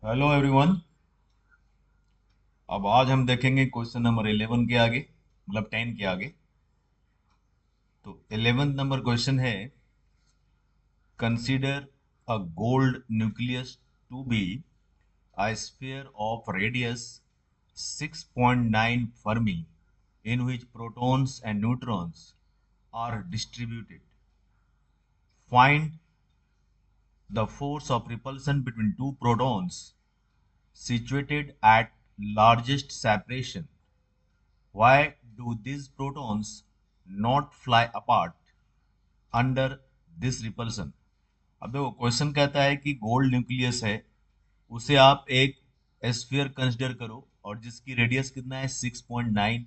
Hello everyone. अब आज हम देखेंगे क्वेश्चन नंबर 11 के आगे, मतलब 10 के आगे। तो 11th नंबर क्वेश्चन है, consider a gold nucleus to be a sphere of radius 6.9 Fermi in which protons and neutrons are distributed. Find the force of repulsion between two protons situated at largest separation. Why do these protons not fly apart under this repulsion? अब देखो question कहता है कि gold nucleus है, उसे आप एक sphere consider करो और जिसकी रेडियस कितना है 6.9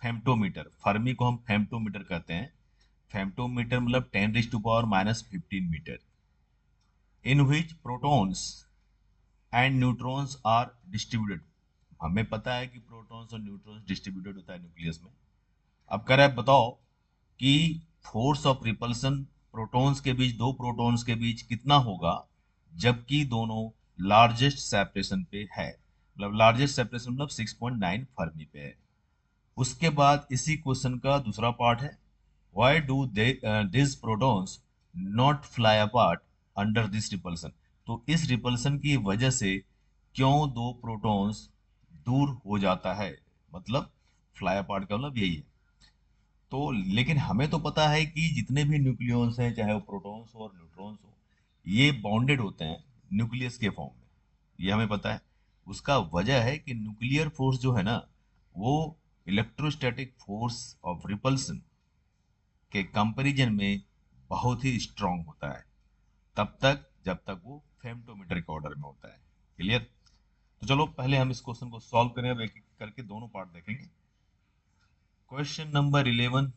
फेम्टोमीटर। फर्मी को हम फेम्टोमीटर कहते हैं। फेम्टोमीटर मतलब 10⁻⁻15 metre. In which protons and neutrons are distributed. हमें पता है कि प्रोटॉन्स और न्यूट्रॉन्स डिस्ट्रीब्यूटेड होता है न्यूक्लियस में। अब कह रहा है बताओ कि फोर्स ऑफ रिपल्सन प्रोटॉन्स के बीच, दो प्रोटॉन्स के बीच कितना होगा जबकि दोनों लार्जेस्ट सेपरेशन पे है। मतलब लार्जेस्ट सेपरेशन मतलब 6.9 फर्मी पे है। उसके बाद इसी क्वेश्चन का दूसरा पार्ट है, why do they this protons not fly apart under this repulsion. तो इस रिपल्सन की वजह से क्यों दो प्रोटॉन्स दूर हो जाता है। मतलब फ्लाई अपार्ट का मतलब यही है। तो लेकिन हमें तो पता है कि जितने भी न्यूक्लियॉन्स हैं, चाहे वो प्रोटॉन्स हो और न्यूट्रॉन्स हो, ये बॉन्डेड होते हैं न्यूक्लियस के फॉर्म में। ये हमें पता है। उसका वजह है कि न्यूक्लियर फोर्स जो है ना, वो इलेक्ट्रोस्टैटिक फोर्स ऑफ रिपल्सन के कंपैरिजन में बहुत ही स्ट्रांग होता है, तब तक जब तक वो फेम्टोमीटर के ऑर्डर में होता है। क्लियर? तो चलो पहले हम इस क्वेश्चन को सॉल्व करें। अब एक एक करके दोनों पार्ट देखेंगे। Question number 11।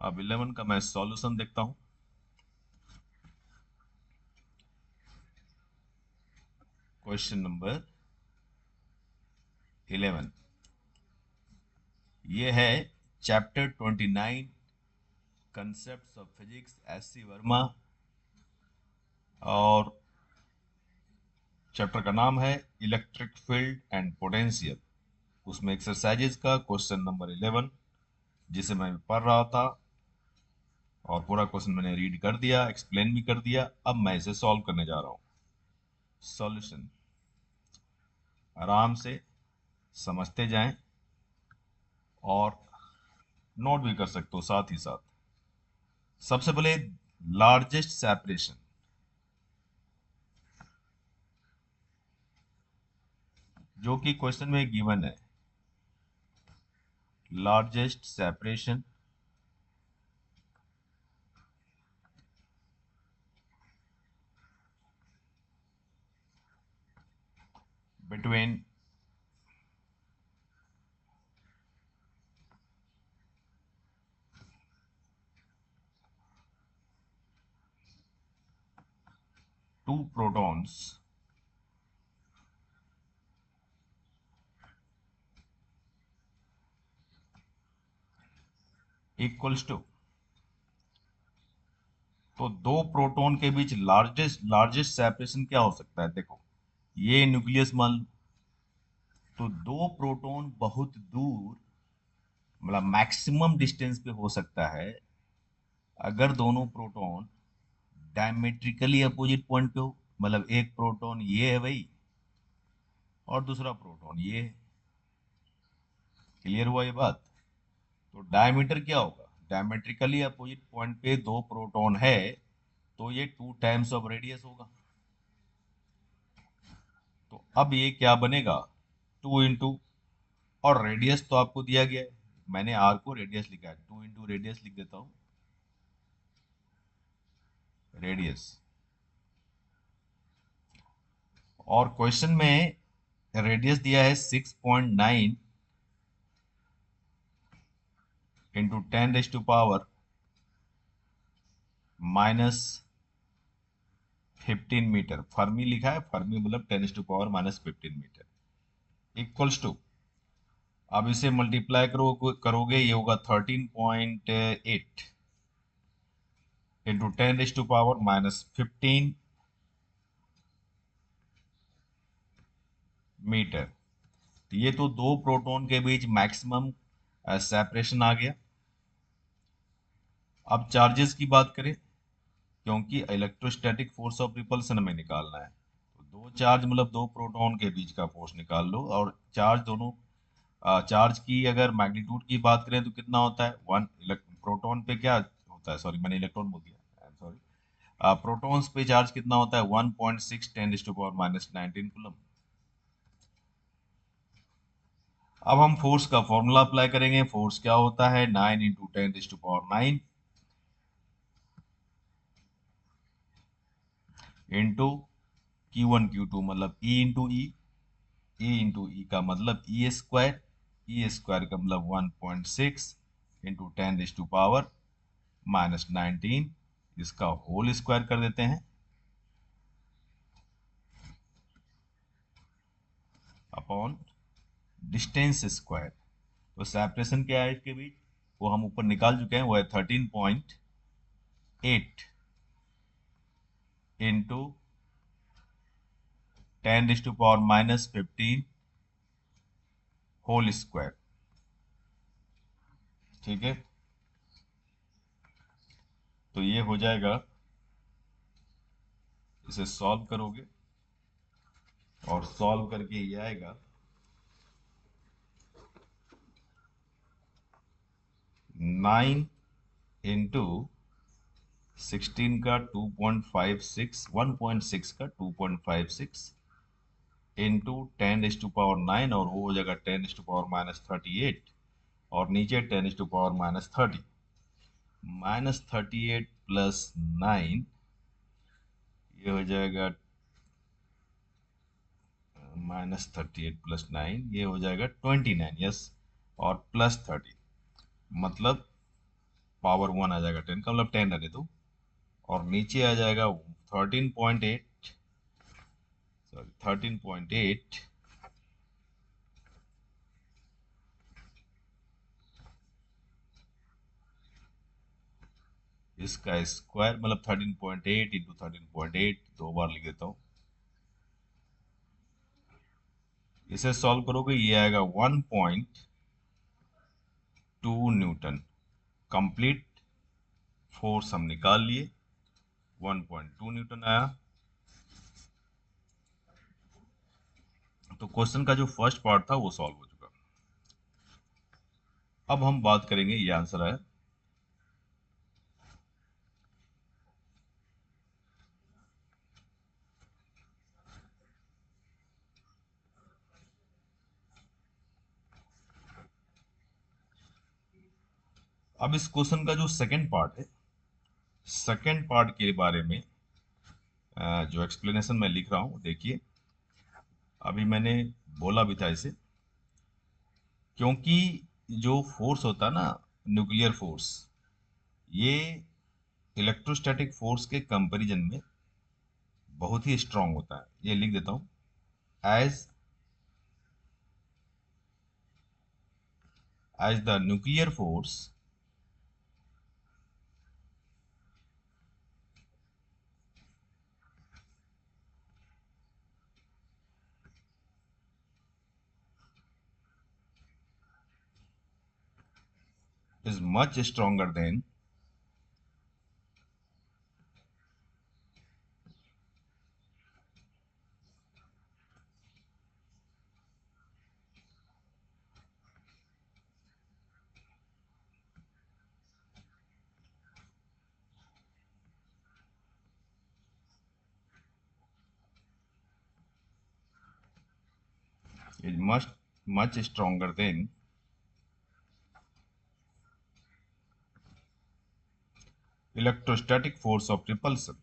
अब 11 का मैं सॉल्यूशन देखता हूं। क्वेश्चन नंबर 11 ये है chapter 29 concept of physics, S C Verma. और चैप्टर का नाम है इलेक्ट्रिक फील्ड एंड पोटेंशियल। उसमें एक्सरसाइजेज का क्वेश्चन नंबर 11 जिसे मैं पढ़ रहा था, और पूरा क्वेश्चन मैंने रीड कर दिया, एक्सप्लेन भी कर दिया। अब मैं इसे सॉल्व करने जा रहा हूँ। सॉल्यूशन आराम से समझते जाएं और नोट भी कर सकते हो साथ ही साथ। सबसे पहले लार्जेस्ट सेपरेशन, जो कि क्वेश्चन में गिवन है। Largest separation between two protons equals to. तो दो प्रोटॉन के बीच लार्जेस्ट लार्जेस्ट सेपरेशन क्या हो सकता है? देखो, ये न्यूक्लियस मान लो, तो दो प्रोटॉन बहुत दूर, मतलब मैक्सिमम डिस्टेंस पे हो सकता है अगर दोनों प्रोटॉन डायमेट्रिकली अपोजिट पॉइंट पे हो। मतलब एक प्रोटॉन ये है भाई, और दूसरा प्रोटॉन ये है। क्लियर हुआ ये बात? तो डायमीटर क्या होगा? डायमेट्रिकली अपोजिट पॉइंट पे दो प्रोटॉन है, तो ये 2 टाइम्स ऑफ रेडियस होगा। तो अब ये क्या बनेगा? 2 इंटू, और रेडियस तो आपको दिया गया है, मैंने आर को रेडियस लिखा है, 2 इंटू रेडियस लिख देता हूँ। रेडियस, और क्वेश्चन में रेडियस दिया है 6.9 इंटू 10⁻⁻15 मीटर। फर्मी लिखा है, फर्मी मतलब 10⁻⁻15 मीटर इक्वल्स टू। अब इसे मल्टीप्लाई करोगे, ये होगा 13.8 इंटू 10⁻⁻15 मीटर। तो ये तो दो प्रोटॉन के बीच मैक्सिमम सेपरेशन आ गया। अब चार्जेस की बात करें, क्योंकि इलेक्ट्रोस्टैटिक फोर्स ऑफ रिपल्सन हमें निकालना है, तो दो चार्ज मतलब दो प्रोटॉन के बीच का फोर्स निकाल लो। और चार्ज दोनों चार्ज की अगर मैग्नीट्यूड की बात करें तो कितना होता है, वन प्रोटॉन पे क्या होता है, सॉरी मैंने इलेक्ट्रॉन बोल दिया, सॉरी, प्रोटॉन्स पे चार्ज कितना होता है, 1.6 10⁻⁻19 कूलम। अब हम फोर्स का फॉर्मूला अप्लाई करेंगे। फोर्स क्या होता है, 9 × 10⁻9 इंटू Q1 Q2 मतलब E का मतलब E², E² का मतलब 1.6 इंटू 10⁻⁻19, इसका होल स्क्वायर कर देते हैं अपॉन डिस्टेंस स्क्वायर। तो सेपरेशन क्या है इसके बीच, वो हम ऊपर निकाल चुके हैं, वो है 13.8 इंटू 10⁻⁻15 होल स्क्वायर। ठीक है, तो ये हो जाएगा, इसे सॉल्व करोगे और सॉल्व करके ये आएगा 9 इंटू 16 का 2.56, 1.6 का 2.56 इंटू 10⁻9, और वो हो जाएगा 10⁻⁻38, और नीचे 10⁻⁻30, -38 प्लस 9, ये हो जाएगा -38 प्लस 9, ये हो जाएगा 29, यस, और +30 मतलब पावर 1 आ जाएगा, 10 का मतलब 10 रहने दो, और नीचे आ जाएगा 13.8, सॉरी 13.8 इसका स्क्वायर मतलब 13.8 इंटू 13.8, दो बार लिख देता हूँ। इसे सॉल्व करोगे ये आएगा 1.2 न्यूटन। कंप्लीट फोर्स हम निकाल लिए, 1.2 न्यूटन आया। तो क्वेश्चन का जो फर्स्ट पार्ट था वो सॉल्व हो चुका। अब हम बात करेंगे, ये आंसर है। अब इस क्वेश्चन का जो सेकंड पार्ट है, सेकंड पार्ट के बारे में जो एक्सप्लेनेशन मैं लिख रहा हूं, देखिए अभी मैंने बोला भी था इसे, क्योंकि जो फोर्स होता है ना, न्यूक्लियर फोर्स, ये इलेक्ट्रोस्टैटिक फोर्स के कंपैरिजन में बहुत ही स्ट्रांग होता है। ये लिख देता हूं, as the nuclear force is much stronger than is much stronger than electrostatic force of repulsion.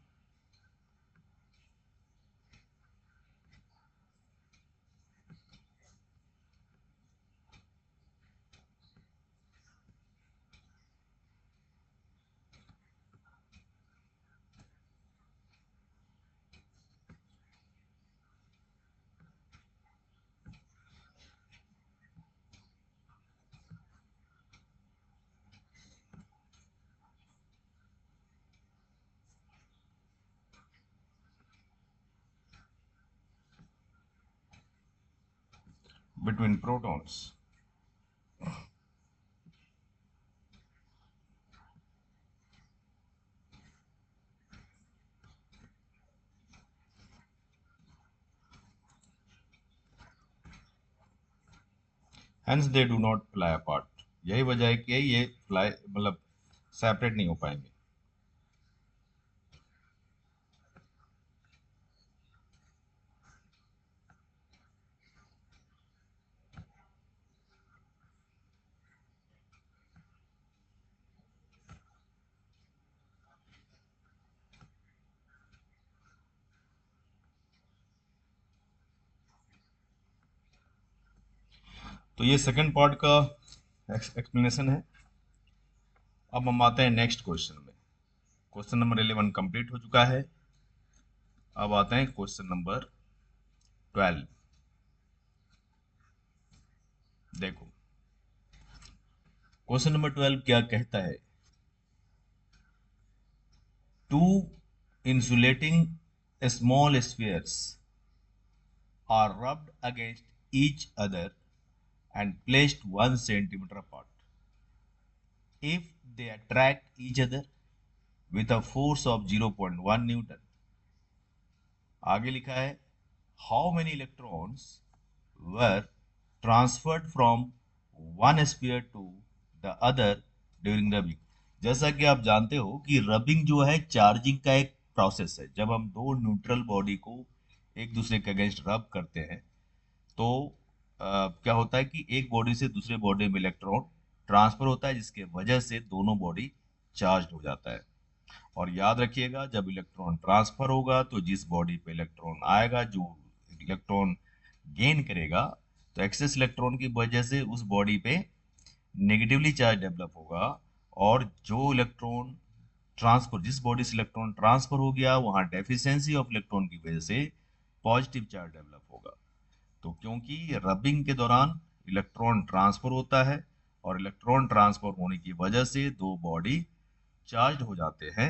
between protons. Hence they do not fly apart. यही वजह है कि ये फ्लाई मतलब सेपरेट नहीं हो पाएंगे. तो ये सेकंड पार्ट का एक्सप्लेनेशन है. अब हम आते हैं नेक्स्ट क्वेश्चन में. क्वेश्चन नंबर 11 कंप्लीट हो चुका है. अब आते हैं क्वेश्चन नंबर 12. देखो क्वेश्चन नंबर 12 क्या कहता है. Two insulating small spheres are rubbed against each other and placed 1 centimeter apart. If they attract each other with a force of 0.1 Newton. आगे लिखा है how many electrons were transferred from one sphere to the other during rubbing. जैसा कि आप जानते हो कि rubbing जो है चार्जिंग का एक प्रोसेस है. जब हम दो न्यूट्रल बॉडी को एक दूसरे के अगेंस्ट रब करते हैं तो क्या होता है कि एक बॉडी से दूसरे बॉडी में इलेक्ट्रॉन ट्रांसफर होता है जिसके वजह से दोनों बॉडी चार्ज हो जाता है. और याद रखिएगा जब इलेक्ट्रॉन ट्रांसफर होगा तो जिस बॉडी पे इलेक्ट्रॉन आएगा जो इलेक्ट्रॉन गेन करेगा तो एक्सेस इलेक्ट्रॉन की वजह से उस बॉडी पे नेगेटिवली चार्ज डेवलप होगा. और जो इलेक्ट्रॉन ट्रांसफर जिस बॉडी से इलेक्ट्रॉन ट्रांसफर हो गया वहां डेफिशिएंसी ऑफ इलेक्ट्रॉन की वजह से पॉजिटिव चार्ज डेवलप होगा. तो क्योंकि रबिंग के दौरान इलेक्ट्रॉन ट्रांसफर होता है और इलेक्ट्रॉन ट्रांसफर होने की वजह से दो बॉडी चार्ज हो जाते हैं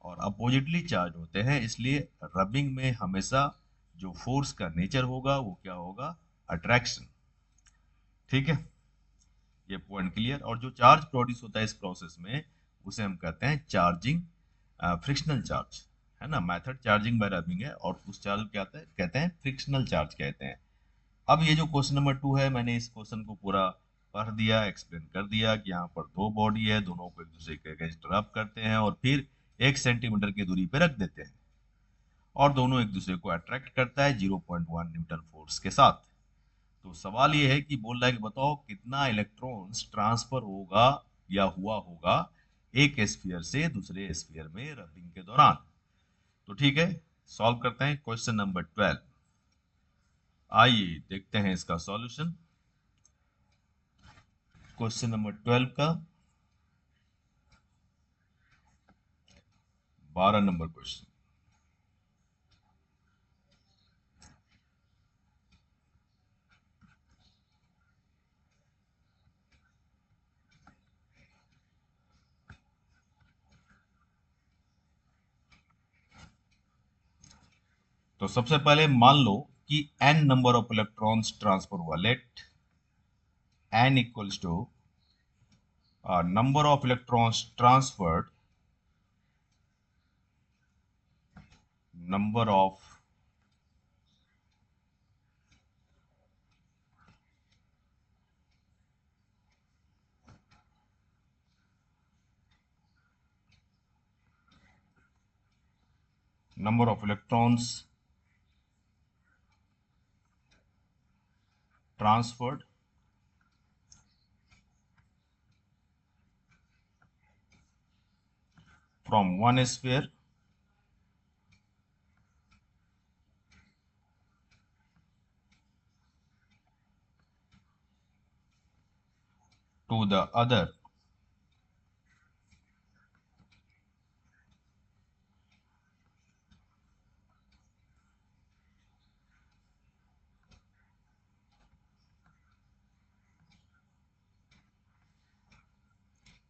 और अपोजिटली चार्ज होते हैं. इसलिए रबिंग में हमेशा जो फोर्स का नेचर होगा वो क्या होगा, अट्रैक्शन. ठीक है, ये पॉइंट क्लियर. और जो चार्ज प्रोड्यूस होता है इस प्रोसेस में उसे हम कहते हैं चार्जिंग, फ्रिक्शनल चार्ज है ना. मेथड चार्जिंग बाय रबिंग है और उस चार्ज को क्या कहते हैं फ्रिक्शनल चार्ज कहते हैं. अब ये जो क्वेश्चन नंबर 2 है मैंने इस क्वेश्चन को पूरा पढ़ दिया, एक्सप्लेन कर दिया कि यहाँ पर दो बॉडी है, दोनों को एक दूसरे के अगेंस्ट रब करते हैं और फिर 1 सेंटीमीटर की दूरी पे रख देते हैं और दोनों एक दूसरे को अट्रैक्ट करता है 0.1 न्यूटन फोर्स के साथ. तो सवाल ये है कि बोल रहा है कि बताओ कितना इलेक्ट्रॉन्स ट्रांसफर होगा या हुआ होगा एक स्फीयर से दूसरे स्फीयर में रबिंग के दौरान. तो ठीक है, सॉल्व करते हैं क्वेश्चन नंबर 12. आइए देखते हैं इसका सॉल्यूशन. क्वेश्चन नंबर 12 का 12 नंबर क्वेश्चन. तो सबसे पहले मान लो कि n number of electrons transfer हुआ. Let n equals to number of electrons transferred, number of electrons transferred from one sphere to the other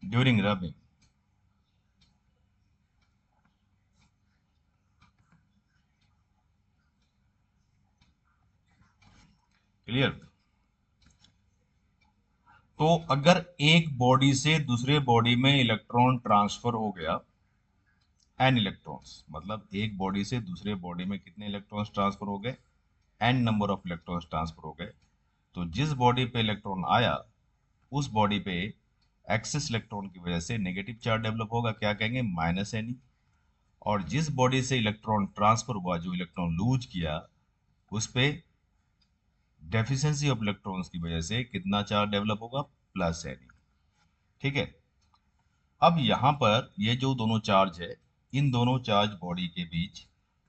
during rubbing. Clear. तो अगर एक बॉडी से दूसरे बॉडी में इलेक्ट्रॉन ट्रांसफर हो गया, एन इलेक्ट्रॉन्स, मतलब एक बॉडी से दूसरे बॉडी में कितने इलेक्ट्रॉन्स ट्रांसफर हो गए, N number of electrons transfer हो गए। तो जिस बॉडी पे इलेक्ट्रॉन आया उस बॉडी पे एक्सेस इलेक्ट्रॉन की वजह से नेगेटिव चार्ज डेवलप होगा, क्या कहेंगे, माइनस एन। और जिस बॉडी से इलेक्ट्रॉन ट्रांसफर हुआ, जो इलेक्ट्रॉन लूज किया, उस पे डेफिशिएंसी ऑफ इलेक्ट्रॉन्स की वजह से कितना चार्ज डेवलप होगा, प्लस एन। ठीक है। अब यहाँ पर ये जो दोनों चार्ज है, इन दोनों चार्ज बॉडी के बीच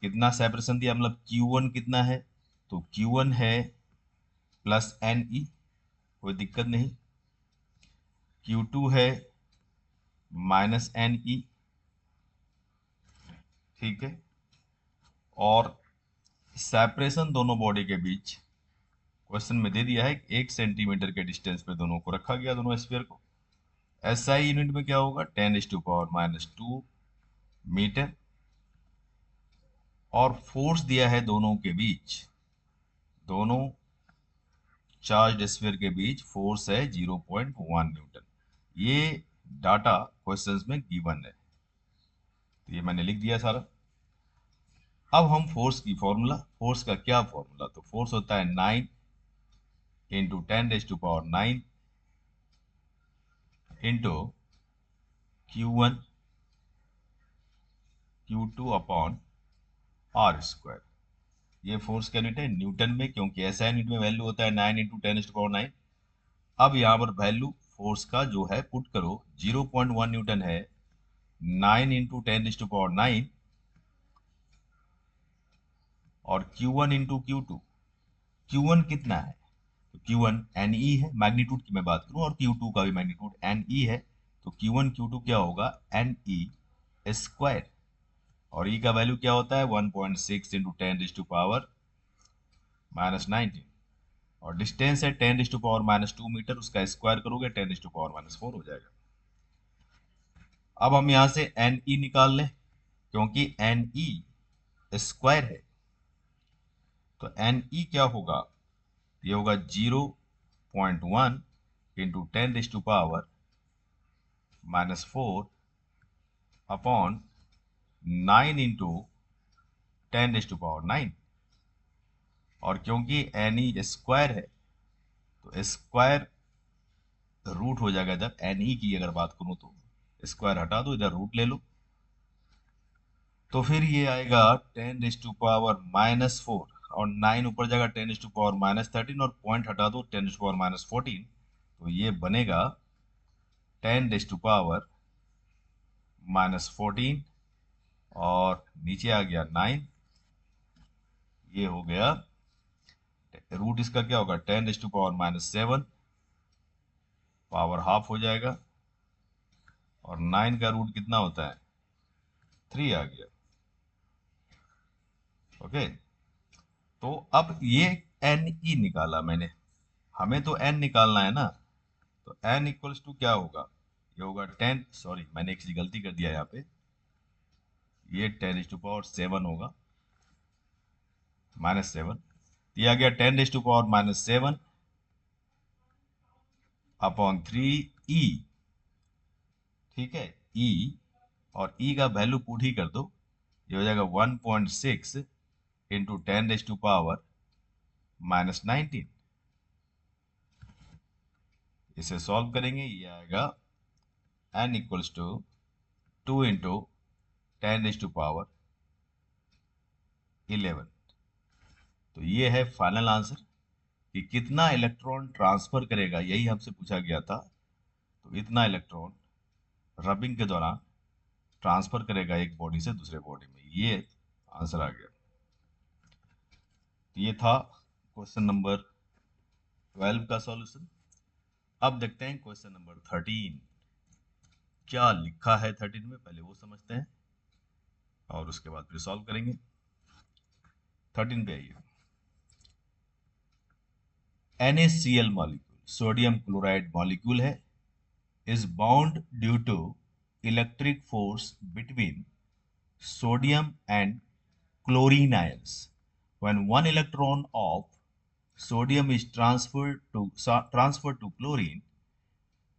कितना सेपरेशन दिया, मतलब Q1 कितना है, तो Q1 है प्लस एन ई, कोई दिक्कत नहीं। Q2 है माइनस एन ई, ठीक है। और सेपरेशन दोनों बॉडी के बीच क्वेश्चन में दे दिया है, 1 सेंटीमीटर के डिस्टेंस पे दोनों को रखा गया, दोनों स्फीयर को। एसआई यूनिट में क्या होगा, 10⁻⁻² मीटर। और फोर्स दिया है दोनों के बीच, दोनों चार्ज स्फीयर के बीच फोर्स है 0.1 न्यूटन। ये डाटा क्वेश्चंस में गिवन है, तो ये मैंने लिख दिया सारा। अब हम फोर्स की फॉर्मूला, फोर्स का क्या फॉर्मूला, तो फोर्स होता है 9 into 10⁻⁹ into Q1 Q2 upon R square. ये फोर्स का यूनिट है न्यूटन में, क्योंकि ऐसा यूनिट में वैल्यू होता है 9 इंटू 10⁹ अब यहाँ पर वैल्यू फोर्स का जो है पुट करो, 0.1 न्यूटन है, 9 इंटू 10⁹ और Q1 इंटू Q2। Q1 कितना है, तो Q1 एन ई है, मैग्नीट्यूड की मैं बात करूं, और Q2 का भी मैग्नीट्यूड एन ई है। तो Q1 Q2 क्या होगा, एन ई स्क्वायर। और ई का वैल्यू क्या होता है, 1.6 इंटू 10⁻⁻19। और डिस्टेंस है 10⁻⁻2 मीटर, उसका स्क्वायर करोगे 10⁻⁻4 हो जाएगा। अब हम यहां से एन ई निकाल लें, क्योंकि एन ई स्क्वायर है। तो एन ई क्या होगा, ये होगा 0.1 इंटू 10⁻⁻4 अपॉन 9 इंटू 10⁻⁹। और क्योंकि एन ई स्क्वायर है, तो स्क्वायर रूट हो जाएगा। जब एन ई की अगर बात करूं तो स्क्वायर हटा दो, इधर रूट ले लो, तो फिर ये आएगा 10⁻⁻4, और 9 ऊपर जाएगा 10⁻⁻13, और पॉइंट हटा दो 10⁻⁻14, तो ये बनेगा 10⁻⁻14, और नीचे आ गया 9, ये हो गया रूट, इसका क्या होगा 10⁻⁻7, पावर हाफ हो जाएगा, और 9 का रूट कितना होता है, 3 आ गया। ओके। तो अब ये एन ई निकाला मैंने, हमें तो एन निकालना है ना, तो एन इक्वल्स टू क्या होगा, ये होगा 10, सॉरी मैंने एक चीज गलती कर दिया यहाँ पे, ये 10⁻7 होगा, -7। ये आ गया 10⁻⁻7 अपॉन 3 ई, ठीक है, ई। और ई का वैल्यू पुट ही कर दो, ये हो जाएगा 1.6 इंटू 10⁻⁻19। इसे सॉल्व करेंगे, ये आएगा n इक्वल्स टू 2 इंटू 10⁻11। तो ये है फाइनल आंसर, कि कितना इलेक्ट्रॉन ट्रांसफर करेगा, यही हमसे पूछा गया था। तो इतना इलेक्ट्रॉन रबिंग के दौरान ट्रांसफर करेगा एक बॉडी से दूसरे बॉडी में, ये आंसर आ गया। तो ये था क्वेश्चन नंबर 12 का सॉल्यूशन। अब देखते हैं क्वेश्चन नंबर 13 क्या लिखा है। 13 में पहले वो समझते हैं, और उसके बाद फिर सॉल्व करेंगे। 13 पे आइए। NaCl molecule, sodium chloride molecule है, is bound due to electric force between sodium and chlorine ions. When one electron of sodium is transferred to chlorine,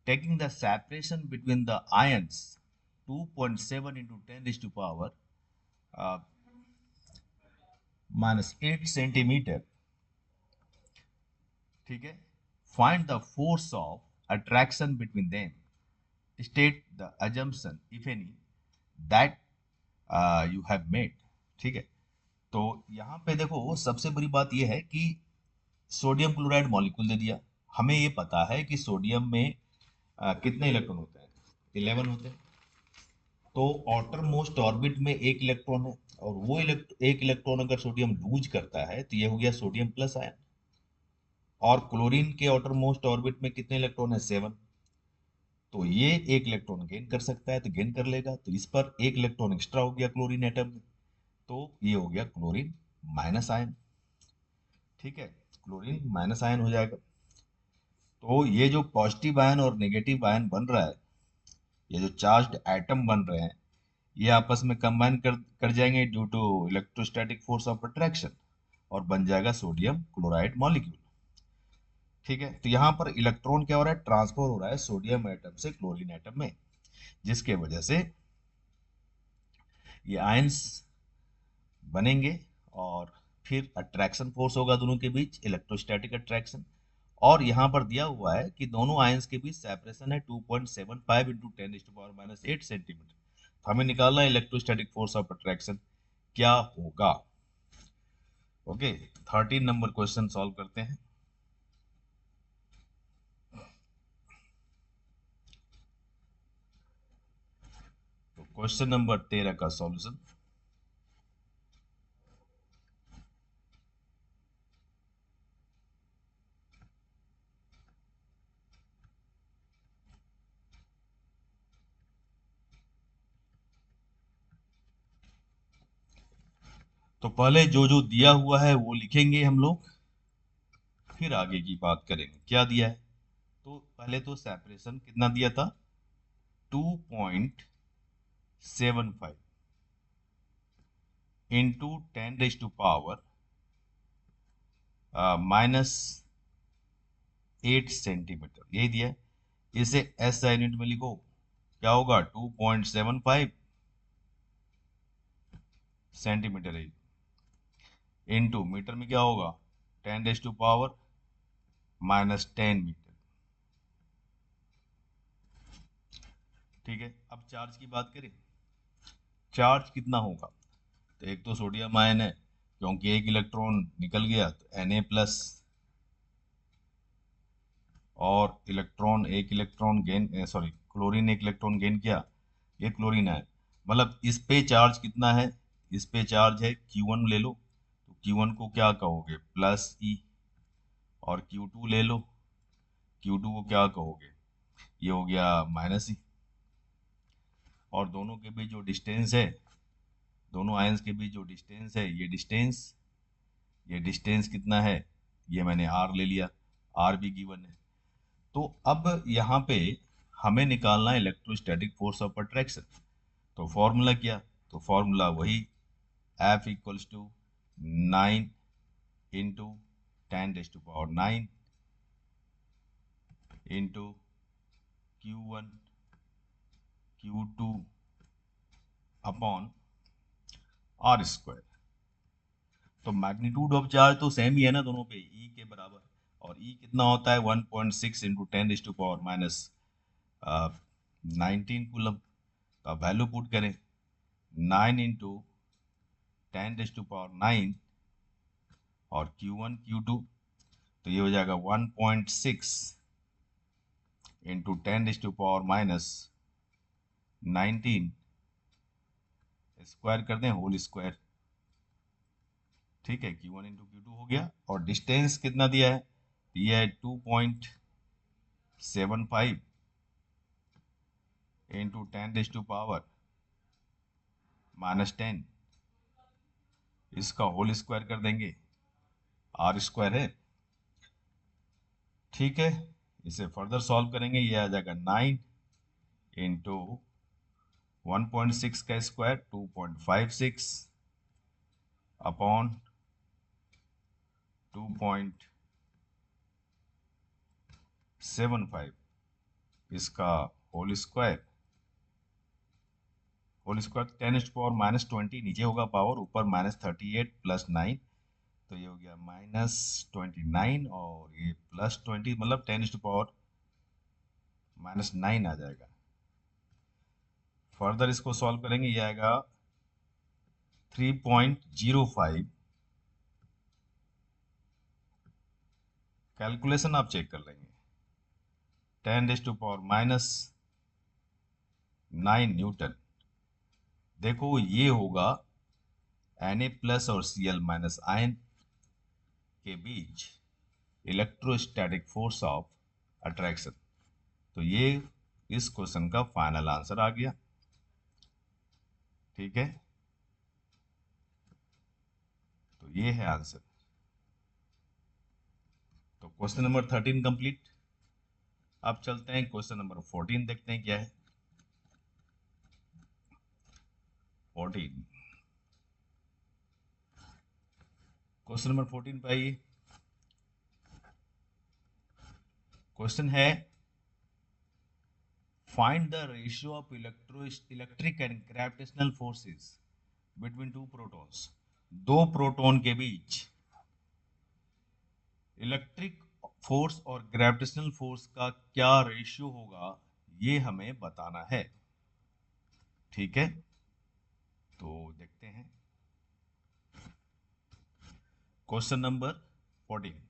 taking the separation between the ions 2.7 into 10 raised to power uh, minus 8 centimeter. ठीक है, find the force of attraction between them, state the assumption if any that you have made. ठीक है, तो यहाँ पे देखो सबसे बड़ी बात यह है कि सोडियम क्लोराइड मॉलिक्यूल दे दिया, हमें ये पता है कि सोडियम में कितने इलेक्ट्रॉन होते हैं, 11 होते हैं। तो आउटर मोस्ट ऑर्बिट में एक इलेक्ट्रॉन है, और वो एक इलेक्ट्रॉन अगर सोडियम लूज करता है तो ये हो गया सोडियम प्लस आयन। और क्लोरीन के आउटर मोस्ट ऑर्बिट में कितने इलेक्ट्रॉन है, 7। तो ये एक इलेक्ट्रॉन गेन कर सकता है तो गेन कर लेगा, तो इस पर एक इलेक्ट्रॉन एक्स्ट्रा हो गया क्लोरीन एटम में, तो ये हो गया क्लोरीन माइनस आयन। ठीक है, क्लोरीन माइनस आयन हो जाएगा। तो ये जो पॉजिटिव आयन और नेगेटिव आयन बन रहा है, ये जो चार्ज्ड एटम बन रहे हैं, ये आपस में कंबाइन कर जाएंगे due to electrostatic force of attraction, और बन जाएगा सोडियम क्लोराइड मॉलिक्यूल। ठीक है, तो यहाँ पर इलेक्ट्रॉन क्या हो रहा है, ट्रांसफर हो रहा है सोडियम एटम से क्लोरीन एटम में, जिसके वजह से ये आयंस बनेंगे, और फिर अट्रैक्शन फोर्स होगा दोनों के बीच, इलेक्ट्रोस्टैटिक अट्रैक्शन। और यहाँ पर दिया हुआ है कि दोनों आयंस के बीच सेपरेशन है 2.75 इंटू 10⁻⁻8 सेंटीमीटर। तो हमें निकालना है इलेक्ट्रोस्टैटिक फोर्स ऑफ अट्रैक्शन क्या होगा। ओके, 13 नंबर क्वेश्चन सॉल्व करते हैं। तो क्वेश्चन नंबर 13 का सॉल्यूशन, तो पहले जो जो दिया हुआ है वो लिखेंगे हम लोग, फिर आगे की बात करेंगे क्या दिया है। तो पहले तो सेपरेशन कितना दिया था, 2.75 इंटू 10⁻⁻⁻8 सेंटीमीटर, यही दिया है। इसे एस आई यूनिट में लिखो, क्या होगा 2.75 सेंटीमीटर है, इंटू मीटर में क्या होगा 10⁻⁻10 मीटर। ठीक है, अब चार्ज की बात करें, चार्ज कितना होगा, तो एक तो सोडियम आयन है, क्योंकि एक इलेक्ट्रॉन निकल गया तो Na प्लस, और इलेक्ट्रॉन एक इलेक्ट्रॉन गेन, सॉरी क्लोरीन एक इलेक्ट्रॉन गेन किया, ये क्लोरीन है। मतलब इस पे चार्ज कितना है, इस पे चार्ज है Q1 ले लो, तो Q1 को क्या कहोगे, प्लस ई। और Q2 ले लो, Q2 को क्या कहोगे, ये हो गया माइनस ई। और दोनों के बीच जो डिस्टेंस है, दोनों आयंस के बीच जो डिस्टेंस है, ये डिस्टेंस कितना है, ये मैंने आर ले लिया, आर भी गिवन है। तो अब यहाँ पे हमें निकालना है इलेक्ट्रोस्टैटिक फोर्स ऑफ अट्रैक्शन। तो फॉर्मूला क्या, तो फॉर्मूला वही, F equals to 9 into 10⁻⁹ into Q1 Q2 upon R square. तो मैग्नीट्यूड ऑफ चार्ज तो सेम ही है ना दोनों पे, ई के बराबर। और ई कितना होता है 1.6 इंटू 10⁻⁻19 कूलम। तो आप वैल्यू पुट करें, 9 इंटू 10⁻⁹ और Q1 Q2, तो ये हो जाएगा 1.6 इंटू 10⁻⁻19 स्क्वायर कर दें, होल स्क्वायर। ठीक है, Q1 इंटू Q2 हो गया। और डिस्टेंस कितना दिया है, ये है 2.75 इंटू 10⁻⁻10, इसका होल स्क्वायर कर देंगे, आर स्क्वायर है। ठीक है, इसे फर्दर सॉल्व करेंगे, ये आ जाएगा 9 इंटू 1.6 का स्क्वायर 2.56 अपॉन 2.75 इसका होल स्क्वायर 10⁻⁻20 नीचे होगा पावर, ऊपर -38 + 9, तो ये हो गया -29 और ये +20, मतलब 10⁻⁻9 आ जाएगा। फर्दर इसको सॉल्व करेंगे, ये आएगा 3.05। कैलकुलेशन आप चेक कर लेंगे। 10⁻⁻9 न्यूटन। देखो ये होगा Na+ और Cl- आयन के बीच इलेक्ट्रोस्टैटिक फोर्स ऑफ अट्रैक्शन। तो ये इस क्वेश्चन का फाइनल आंसर आ गया। ठीक है, तो ये है आंसर। तो क्वेश्चन नंबर 13 कंप्लीट। अब चलते हैं क्वेश्चन नंबर 14, देखते हैं क्या है। 14, क्वेश्चन नंबर 14 पे आइए। क्वेश्चन है, find the ratio of electric and gravitational forces between two protons. दो प्रोटॉन के बीच इलेक्ट्रिक फोर्स और ग्रेविटेशनल फोर्स का क्या रेशियो होगा, ये हमें बताना है। ठीक है, तो देखते हैं क्वेश्चन नंबर 14।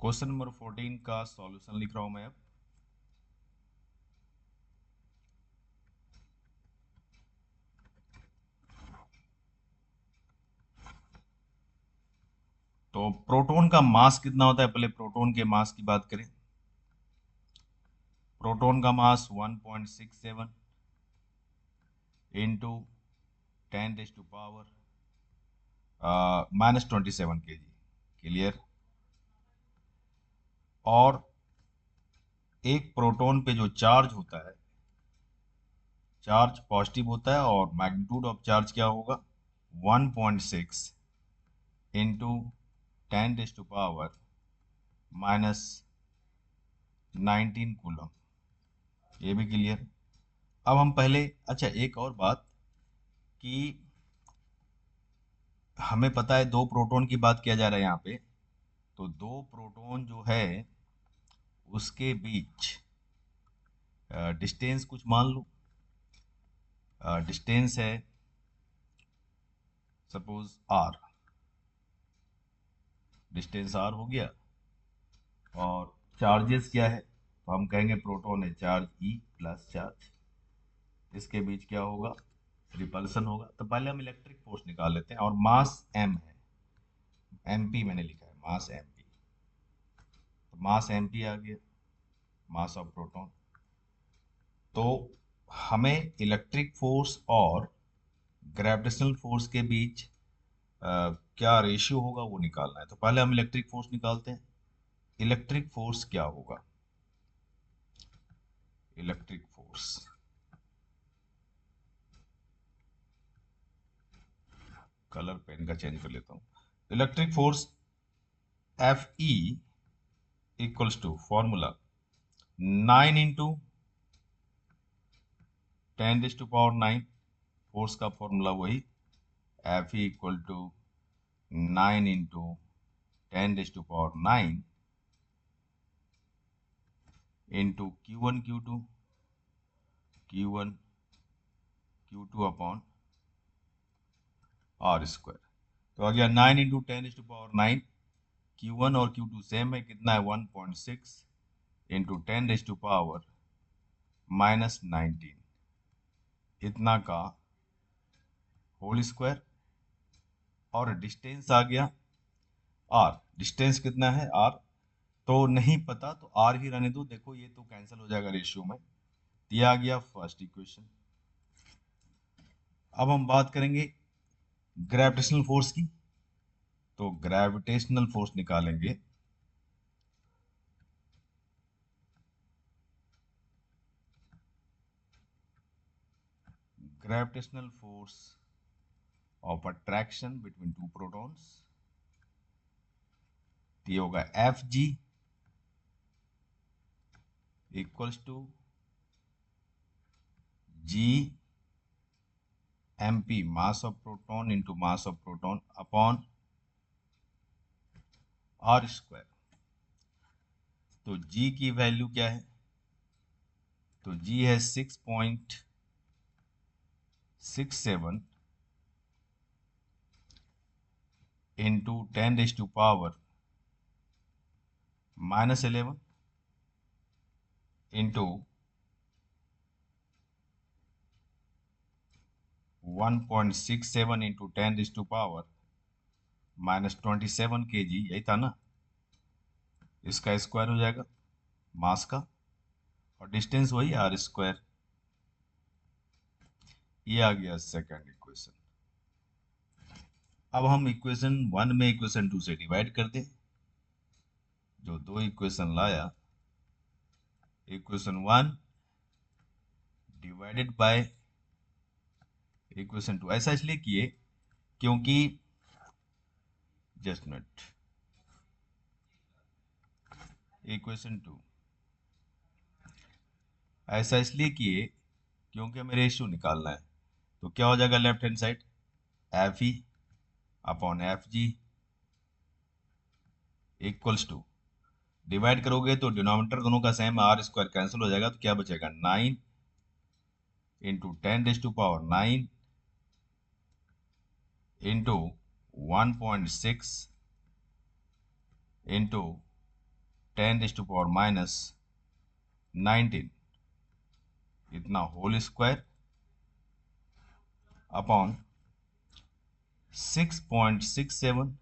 क्वेश्चन नंबर 14 का सॉल्यूशन लिख रहा हूं मैं अब। तो प्रोटॉन का मास कितना होता है, पहले प्रोटॉन के मास की बात करें। प्रोटॉन का मास 1.67 इंटू 10⁻⁻⁻27 kg। क्लियर। और एक प्रोटॉन पे जो चार्ज होता है, चार्ज पॉजिटिव होता है, और मैग्नीट्यूड ऑफ चार्ज क्या होगा, 1.6 इंटू 10⁻⁻19 कूलम। ये भी क्लियर। अब हम पहले, अच्छा एक और बात कि हमें पता है दो प्रोटॉन की बात किया जा रहा है यहाँ पे, तो दो प्रोटॉन जो है उसके बीच डिस्टेंस कुछ मान लो। डिस्टेंस है सपोज r, डिस्टेंस r हो गया। और चार्जेस क्या है, तो हम कहेंगे प्रोटॉन है चार्ज E प्लस चार्ज, इसके बीच क्या होगा, रिपल्सन होगा। तो पहले हम इलेक्ट्रिक फोर्स निकाल लेते हैं, और मास m है, mp मैंने लिखा है, मास mp। तो मास mp आ गया, मास ऑफ प्रोटॉन। तो हमें इलेक्ट्रिक फोर्स और ग्रेविटेशनल फोर्स के बीच क्या रेशियो होगा वो निकालना है। तो पहले हम इलेक्ट्रिक फोर्स निकालते हैं। इलेक्ट्रिक फोर्स क्या होगा, इलेक्ट्रिक फोर्स, कलर पेन का चेंज कर लेता हूं। Electric force F E equals to formula 9 into 10⁻⁹। Force का फॉर्मूला वही, F E equal to 9 into 10⁻⁹ into Q1 Q2 upon R square. तो आ गया 9 इंटू 10⁻⁹। Q1 और Q2 सेम है, कितना है 1.6 इंटू 10⁻⁻19, इतना का होल स्क्वायर। और डिस्टेंस आ गया r, डिस्टेंस कितना है r, तो नहीं पता तो r ही रहने दो। देखो ये तो कैंसिल हो जाएगा रेशियो में। दिया आ गया फर्स्ट इक्वेशन। अब हम बात करेंगे ग्रेविटेशनल फोर्स की। तो ग्रेविटेशनल फोर्स निकालेंगे। gravitational force of attraction between two protons, तो ये होगा Fg equals to G mp mass of proton into mass of proton upon r square. तो G की वैल्यू क्या है? तो G है 6.67 इंटू 10⁻⁻11 इंटू 1.67 इंटू 10⁻⁻27 kg, यही था ना? इसका स्क्वायर हो जाएगा मास का, और डिस्टेंस वही आर स्क्वायर। ये आ गया सेकंड इक्वेशन। अब हम इक्वेशन 1 में इक्वेशन 2 से डिवाइड कर दें। जो दो इक्वेशन लाया, इक्वेशन 1 डिवाइडेड बाय इक्वेशन 2। ऐसा इसलिए किए क्योंकि जस्ट मिनट, इक्वेशन 2 ऐसा इसलिए किए क्योंकि हमें रेशियो निकालना है। तो क्या हो जाएगा left hand side? F E upon F G equals to, divide करोगे तो डिनोमिनेटर दोनों का सेम, आर स्क्वायर कैंसिल हो जाएगा, तो क्या बचेगा 9 इंटू 10⁻9 इंटू 1.6 इंटू 10⁻⁻19 इतना whole square upon 6.67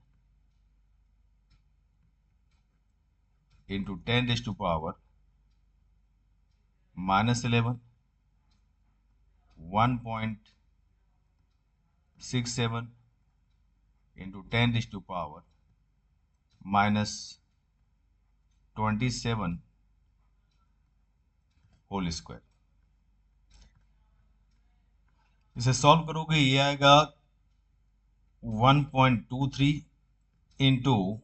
into 10⁻⁻11 1.67 into 10⁻⁻27 whole square. इसे सॉल्व करोगे ये आएगा 1.23 इंटू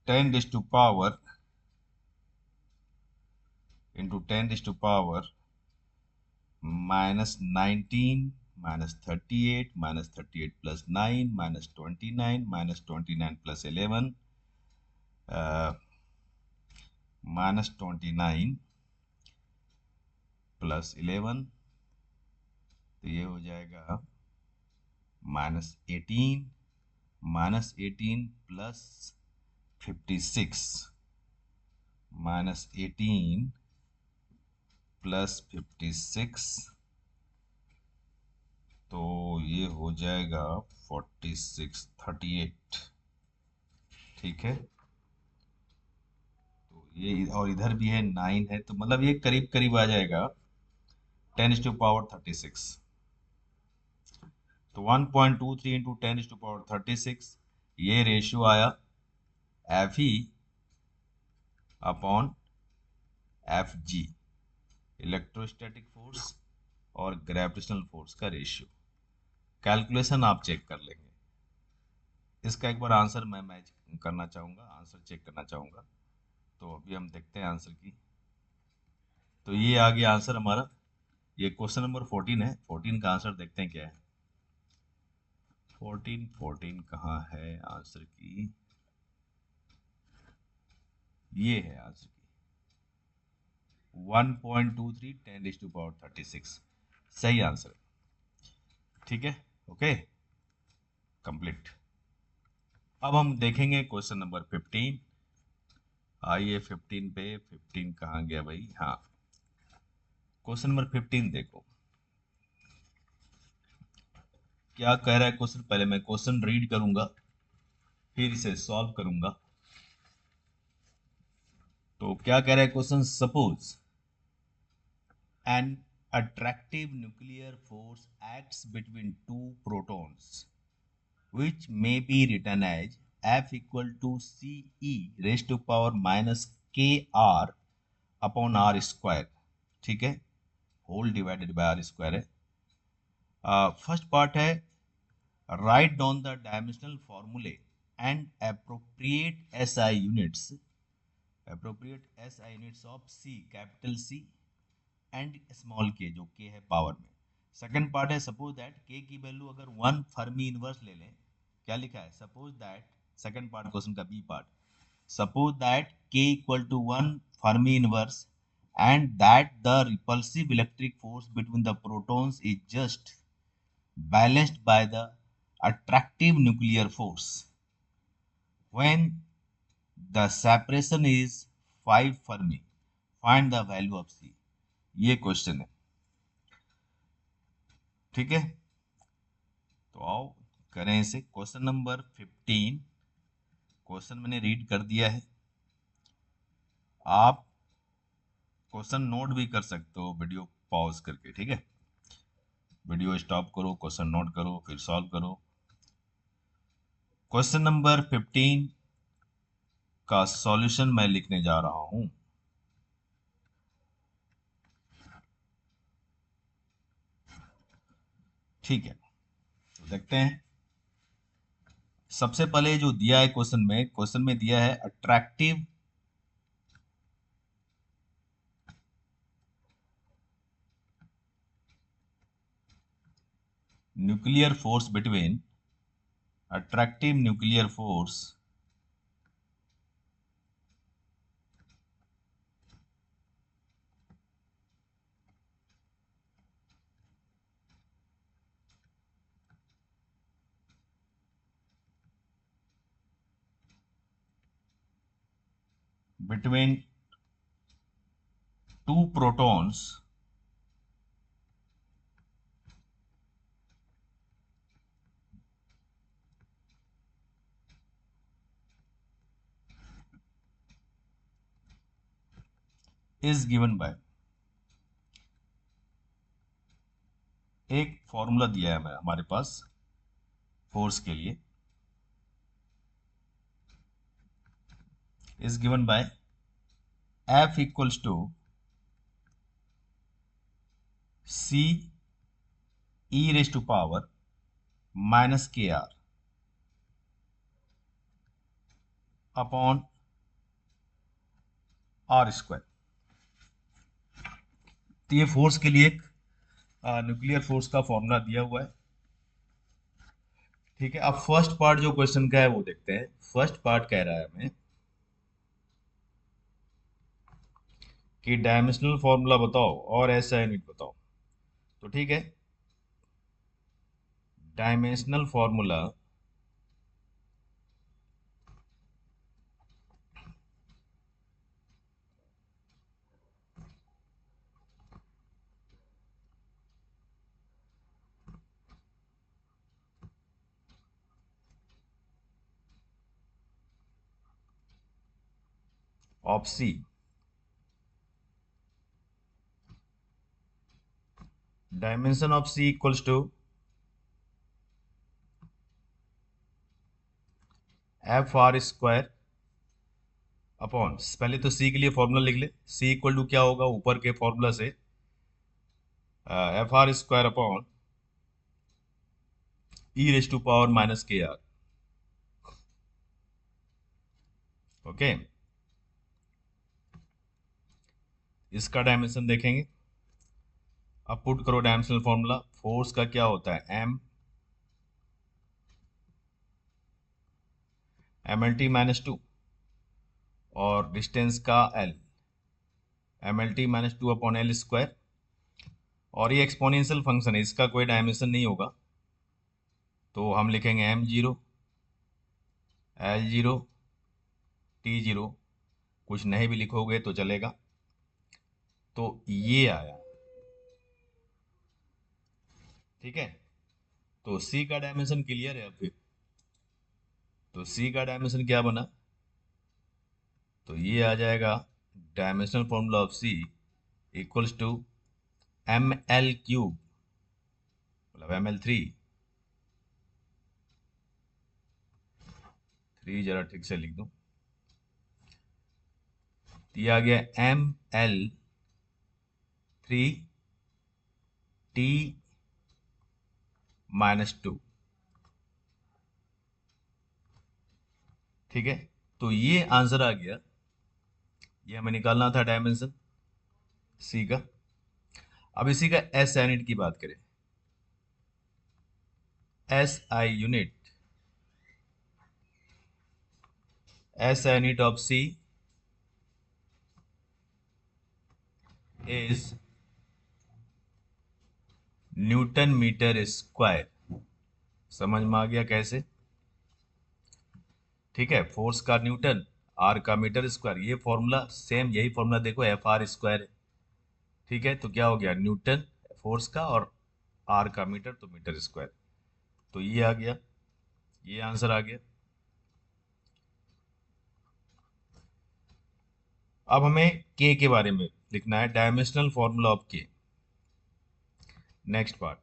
10⁻⁻19 -38 प्लस 9 -29 प्लस 11 -29 प्लस 11, तो ये हो जाएगा -18 प्लस 56 -18 प्लस 56, तो ये हो जाएगा 4638। ठीक है, तो ये और इधर भी है 9 है, तो मतलब ये करीब करीब आ जाएगा 10⁻36। तो 1.23 इंटू 10⁻36 ये रेशियो आया एफ ई अपॉन एफ जी, इलेक्ट्रोस्टैटिक फोर्स और ग्रेविटेशनल फोर्स का रेशियो। कैलकुलेशन आप चेक कर लेंगे। इसका एक बार आंसर मैं मैच करना चाहूँगा, आंसर चेक करना चाहूँगा। तो अभी हम देखते हैं आंसर की। तो ये आ गया आंसर हमारा। ये क्वेश्चन नंबर 14 है। 14 का आंसर देखते हैं क्या है। 14 कहाँ है आंसर की? ये है आंसर की 1.23 10⁻36 सही आंसर है। ठीक है, ओके, कंप्लीट। अब हम देखेंगे क्वेश्चन नंबर 15। आइए 15 पे। 15 कहाँ गया भाई? हाँ, क्वेश्चन नंबर 15 देखो क्या कह रहा है क्वेश्चन। पहले मैं क्वेश्चन रीड करूंगा, फिर इसे सॉल्व करूंगा। तो क्या कह रहा है question? Suppose an attractive nuclear force acts between two protons, which may be written as F equal to CE raised to power minus KR upon R square। ठीक है, whole divided by R square है। First part है write down the dimensional formulae and appropriate SI units of C, capital C and small K, जो K है power में. Second part है suppose that K की value अगर 1 Fermi inverse ले लें. क्या लिखा है? Suppose that, second part question का B part, suppose that k equal to 1 Fermi inverse and that the repulsive electric force between the protons is just balanced by the attractive nuclear force when the separation is 5 Fermi. Find the value of C. ये question है. ठीक है, तो आओ करें इसे. Question number 15. Question मैंने read कर दिया है. आप क्वेश्चन नोट भी कर सकते हो वीडियो पॉज करके. ठीक है, वीडियो स्टॉप करो, क्वेश्चन नोट करो, फिर सॉल्व करो. क्वेश्चन नंबर 15 का सॉल्यूशन मैं लिखने जा रहा हूं. ठीक है, तो देखते हैं. सबसे पहले जो दिया है क्वेश्चन में दिया है attractive nuclear force between attractive nuclear force between two protons is given by. एक फॉर्मूला दिया है हमारे पास फोर्स के लिए, is given by F equals to C e raised to power minus KR upon R square. तो ये force के लिए एक न्यूक्लियर फोर्स का फॉर्मूला दिया हुआ है. ठीक है, अब फर्स्ट पार्ट जो क्वेश्चन का है वो देखते हैं. फर्स्ट पार्ट कह रहा है हमें कि डायमेंशनल फॉर्मूला बताओ और एसआई यूनिट बताओ. तो ठीक है, dimensional formula of C dimension of C equals to F R square upon, पहले तो सी के लिए फॉर्मूला लिख ले. सी इक्वल टू क्या होगा, ऊपर के फॉर्मूला से F R square upon E raise to power minus K R. Okay, इसका डायमेंशन देखेंगे. अब पुट करो डायमेंशनल फॉर्मूला. फोर्स का क्या होता है, M L T minus two, और डिस्टेंस का L, M L T minus two upon L square. और ये एक्सपोनेंशियल फंक्शन है, इसका कोई डायमेंशन नहीं होगा, तो हम लिखेंगे M zero, L zero, T zero. कुछ नहीं भी लिखोगे तो चलेगा. तो ये आया. ठीक है, तो सी का डायमेंशन क्लियर है. अब फिर तो सी का डायमेंशन क्या बना, तो ये आ जाएगा dimensional formula of C equals to M L cube, मतलब एम एल थ्री. थ्री जरा ठीक से लिख दूं. दिया गया एम एल थ्री टी -2। ठीक है, तो ये आंसर आ गया। ये हमें निकालना था डायमेंशन सी का। अब इसी का एस यूनिट की बात करें। S I unit, S unit of C is newton metre square. समझ में आ गया कैसे? ठीक है, फोर्स का न्यूटन, आर का मीटर स्क्वायर, ये फॉर्मूला सेम, यही फॉर्मूला देखो एफ आर स्क्वायर है। ठीक है, तो क्या हो गया, न्यूटन फोर्स का और आर का मीटर, तो मीटर स्क्वायर। तो ये आ गया, ये आंसर आ गया। अब हमें के बारे में लिखना है, डायमेंशनल फॉर्मूला ऑफ के। Next part.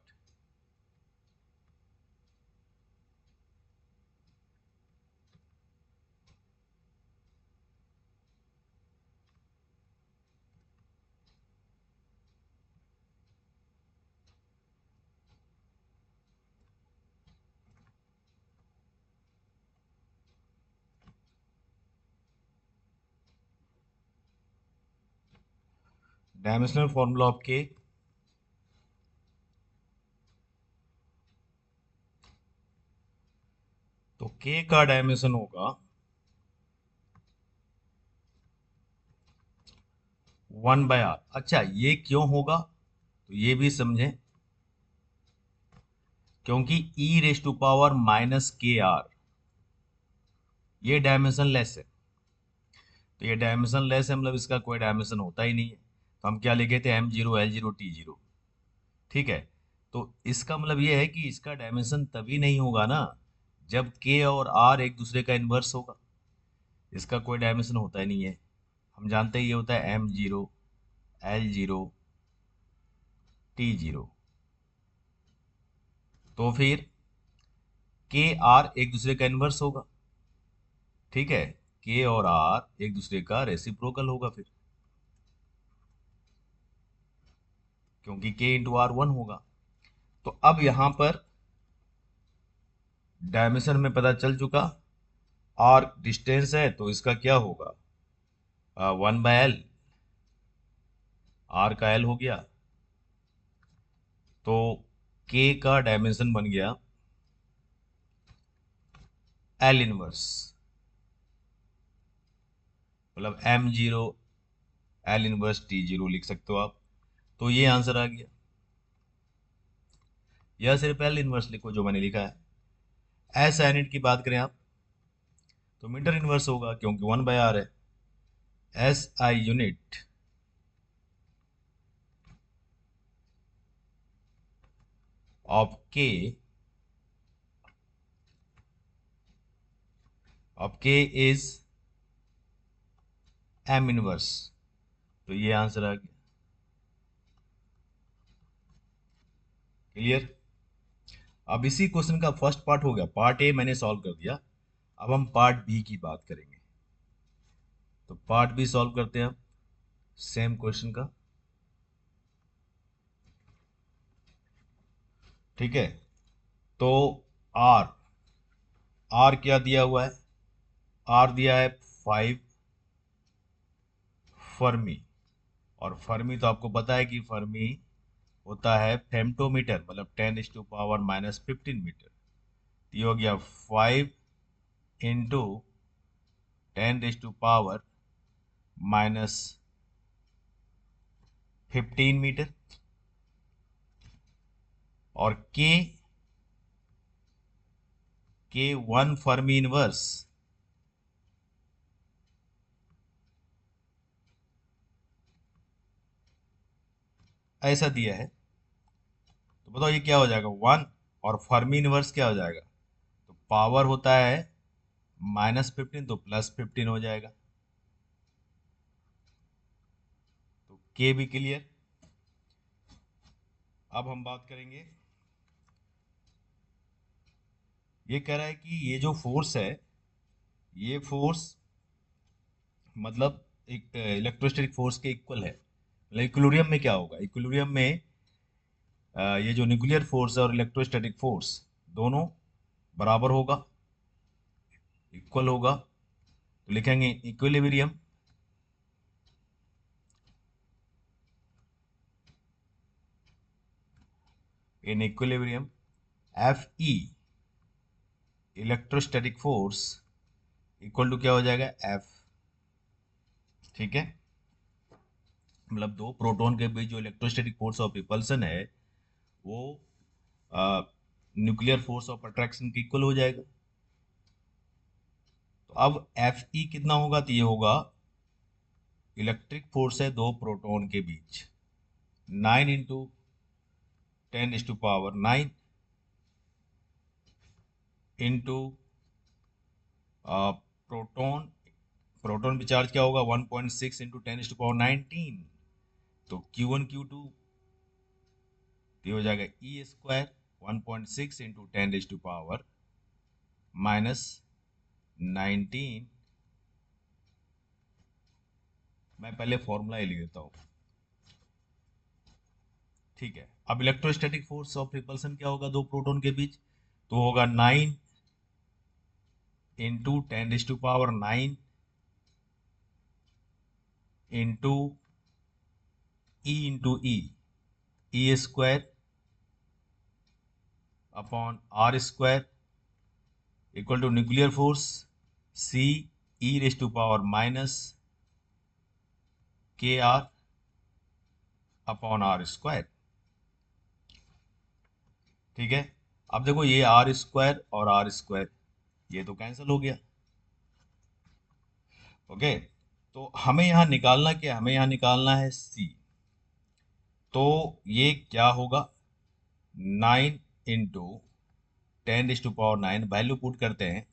Dimensional formula of के, तो के का डायमेंशन होगा 1/r। अच्छा, ये क्यों होगा, तो ये भी समझें, क्योंकि ई raise to power minus K are ये डायमेंशन लेस है। तो ये डायमेंशन लेस है, मतलब इसका कोई डायमेंशन होता ही नहीं है। तो हम क्या लिखे थे, m0 l0 t0। ठीक है, तो इसका मतलब ये है कि इसका डायमेंशन तभी नहीं होगा ना जब के और आर एक दूसरे का इन्वर्स होगा। इसका कोई डायमेंशन होता ही नहीं है। हम जानते ही ये होता है m0 l0 t0। तो फिर के आर एक दूसरे का इन्वर्स होगा। ठीक है, के और आर एक दूसरे का रेसिप्रोकल होगा फिर, क्योंकि के इंटू आर 1 होगा। तो अब यहां पर डायमेंशन में पता चल चुका, आर डिस्टेंस है तो इसका क्या होगा, 1/l, आर का एल हो गया। तो के का डायमेंशन बन गया एल इनवर्स, मतलब m0 एल इनवर्स t0 लिख सकते हो आप। तो ये आंसर आ गया। यह सिर्फ एल इनवर्स लिखो जो मैंने लिखा है। एस यूनिट की बात करें आप, तो मीटर इनवर्स होगा क्योंकि 1/r है। एस आई यूनिट ऑफ के इज एम इनवर्स। तो ये आंसर आ गया। क्लियर? अब इसी क्वेश्चन का फर्स्ट पार्ट हो गया, पार्ट ए मैंने सॉल्व कर दिया। अब हम पार्ट बी की बात करेंगे। तो पार्ट बी सॉल्व करते हैं हम, सेम क्वेश्चन का। ठीक है, तो आर, आर क्या दिया हुआ है, आर दिया है 5 फर्मी। और फर्मी तो आपको पता है कि फर्मी होता है फेम्टोमीटर, मतलब 10⁻⁻15 मीटर। ये हो गया 5 × 10⁻⁻15 मीटर। और के 1 फर्मी इनवर्स, ऐसा दिया है। तो बताओ ये क्या हो जाएगा, 1, और फर्मी इनवर्स क्या हो जाएगा, तो पावर होता है -15 तो +15 हो जाएगा। तो के भी क्लियर। अब हम बात करेंगे, ये कह रहा है कि ये जो फोर्स है, ये फोर्स मतलब एक इलेक्ट्रोस्टैटिक फोर्स के इक्वल है। मतलब इक्विलिब्रियम में क्या होगा, इक्विलिब्रियम में ये जो न्यूक्लियर फोर्स है और इलेक्ट्रोस्टैटिक फोर्स दोनों बराबर होगा, इक्वल होगा, तो लिखेंगे equilibrium. In equilibrium F E electrostatic force equal to क्या हो जाएगा, एफ। ठीक है, मतलब दो प्रोटॉन के बीच जो इलेक्ट्रोस्टैटिक फोर्स ऑफ रिपल्सन है वो न्यूक्लियर फोर्स ऑफ अट्रैक्शन के इक्वल हो जाएगा। तो अब एफ ई कितना होगा, तो ये होगा इलेक्ट्रिक फोर्स है दो प्रोटॉन के बीच 9 × 10⁻⁹ इंटू प्रोटॉन। प्रोटॉन पे चार्ज क्या होगा, 1.6 × 10⁻⁹ तो Q1 Q2 ये हो जाएगा ई स्क्वायर 1.6 × 10⁻⁻19। मैं पहले फॉर्मूला ही लिख देता हूँ। ठीक है, अब इलेक्ट्रोस्टैटिक फोर्स ऑफ रिपल्सन क्या होगा दो प्रोटॉन के बीच, तो होगा 9 × 10⁻⁹ into E square upon R square equal to nuclear force C e⁻⁻KR upon R square. ठीक है, अब देखो ये आर स्क्वायर और आर स्क्वायर ये तो कैंसिल हो गया। ओके, तो हमें यहाँ निकालना क्या, हमें यहाँ निकालना है सी। तो ये क्या होगा, 9 × 10⁻⁹ वैल्यू पुट करते हैं।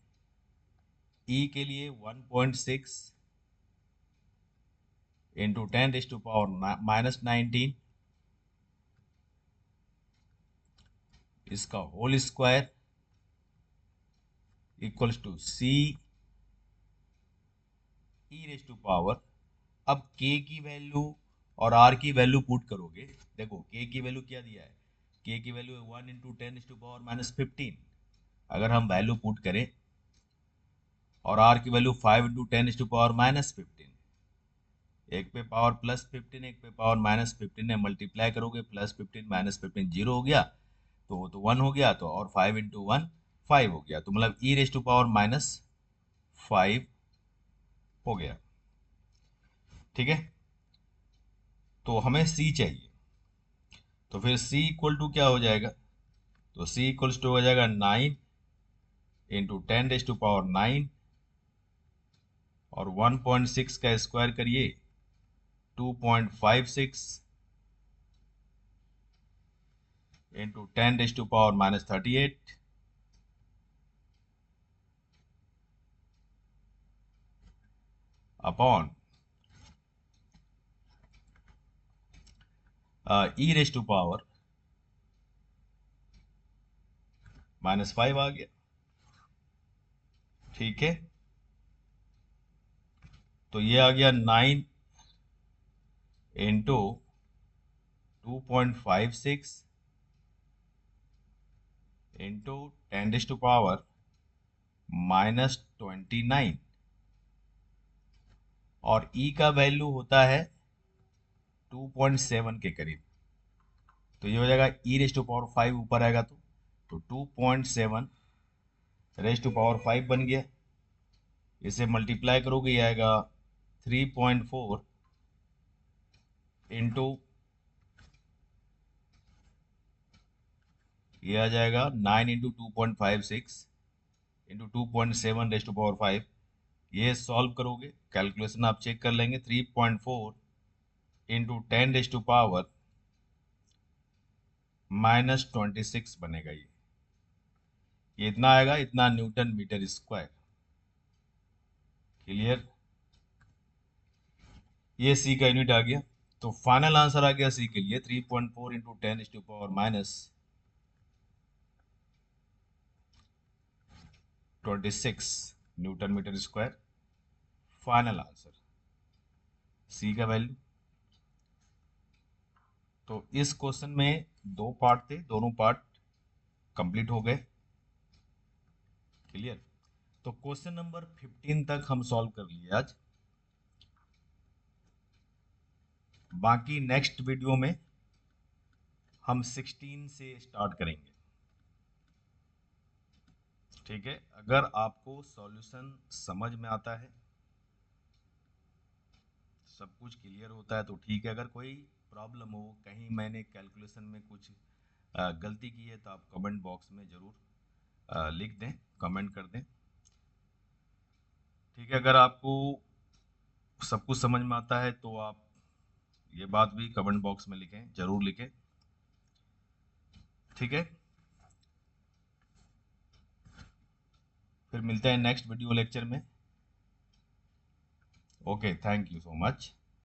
ई के लिए 1.6 × 10⁻⁻19 इसका whole square equals to C e⁻। अब k की वैल्यू और r की वैल्यू पुट करोगे, देखो k की वैल्यू क्या दिया है, k की वैल्यू है 1 × 10⁻⁻15। अगर हम वैल्यू पुट करें और r की वैल्यू 5 × 10⁻⁻15, एक पे पावर +15 एक पे पावर -15 है, मल्टीप्लाई करोगे +15 -15 जीरो हो गया, तो 1 हो गया, तो और 5 × 1 5 हो गया, तो मतलब e⁻⁻5 हो गया। ठीक है, तो हमें c चाहिए, तो फिर c इक्वल टू क्या हो जाएगा, तो c इक्वल्स टू हो जाएगा 9 × 10⁻⁹ और 1.6 का स्क्वायर करिए 2.56 × 10⁻⁻38 अपॉन e⁻⁻5 आ गया। ठीक है, तो ये आ गया 9 इंटू 2.56 इंटू 10⁻⁻29 और ई का वैल्यू होता है 2.7 के करीब, तो ये हो जाएगा e⁻⁵ ऊपर आएगा तो 2.7 ⁻⁵ बन गया। इसे मल्टीप्लाई करोगे ये आएगा 3.4 इंटू ये आ जाएगा 9 × 2.56 इंटू 2.7 ⁻⁵। ये सॉल्व करोगे, कैलकुलेशन आप चेक कर लेंगे, 3.4 इंटू 10⁻⁻26 बनेगा। ये इतना आएगा, इतना न्यूटन मीटर स्क्वायर। क्लियर, ये सी का यूनिट आ गया। तो फाइनल आंसर आ गया सी के लिए 3.4 into 10⁻⁻26 newton metre square. Final answer C का वैल्यू। तो इस क्वेश्चन में दो पार्ट थे, दोनों पार्ट कंप्लीट हो गए। क्लियर। तो क्वेश्चन नंबर 15 तक हम सॉल्व कर लिए आज। बाकी नेक्स्ट वीडियो में हम 16 से स्टार्ट करेंगे। ठीक है, अगर आपको सॉल्यूशन समझ में आता है, सब कुछ क्लियर होता है तो ठीक है। अगर कोई प्रॉब्लम हो, कहीं मैंने कैलकुलेशन में कुछ गलती की है, तो आप कमेंट बॉक्स में ज़रूर लिख दें, कमेंट कर दें। ठीक है, अगर आपको सब कुछ समझ में आता है तो आप ये बात भी कमेंट बॉक्स में लिखें, ज़रूर लिखें। ठीक है, फिर मिलते हैं नेक्स्ट वीडियो लेक्चर में। Okay, thank you so much.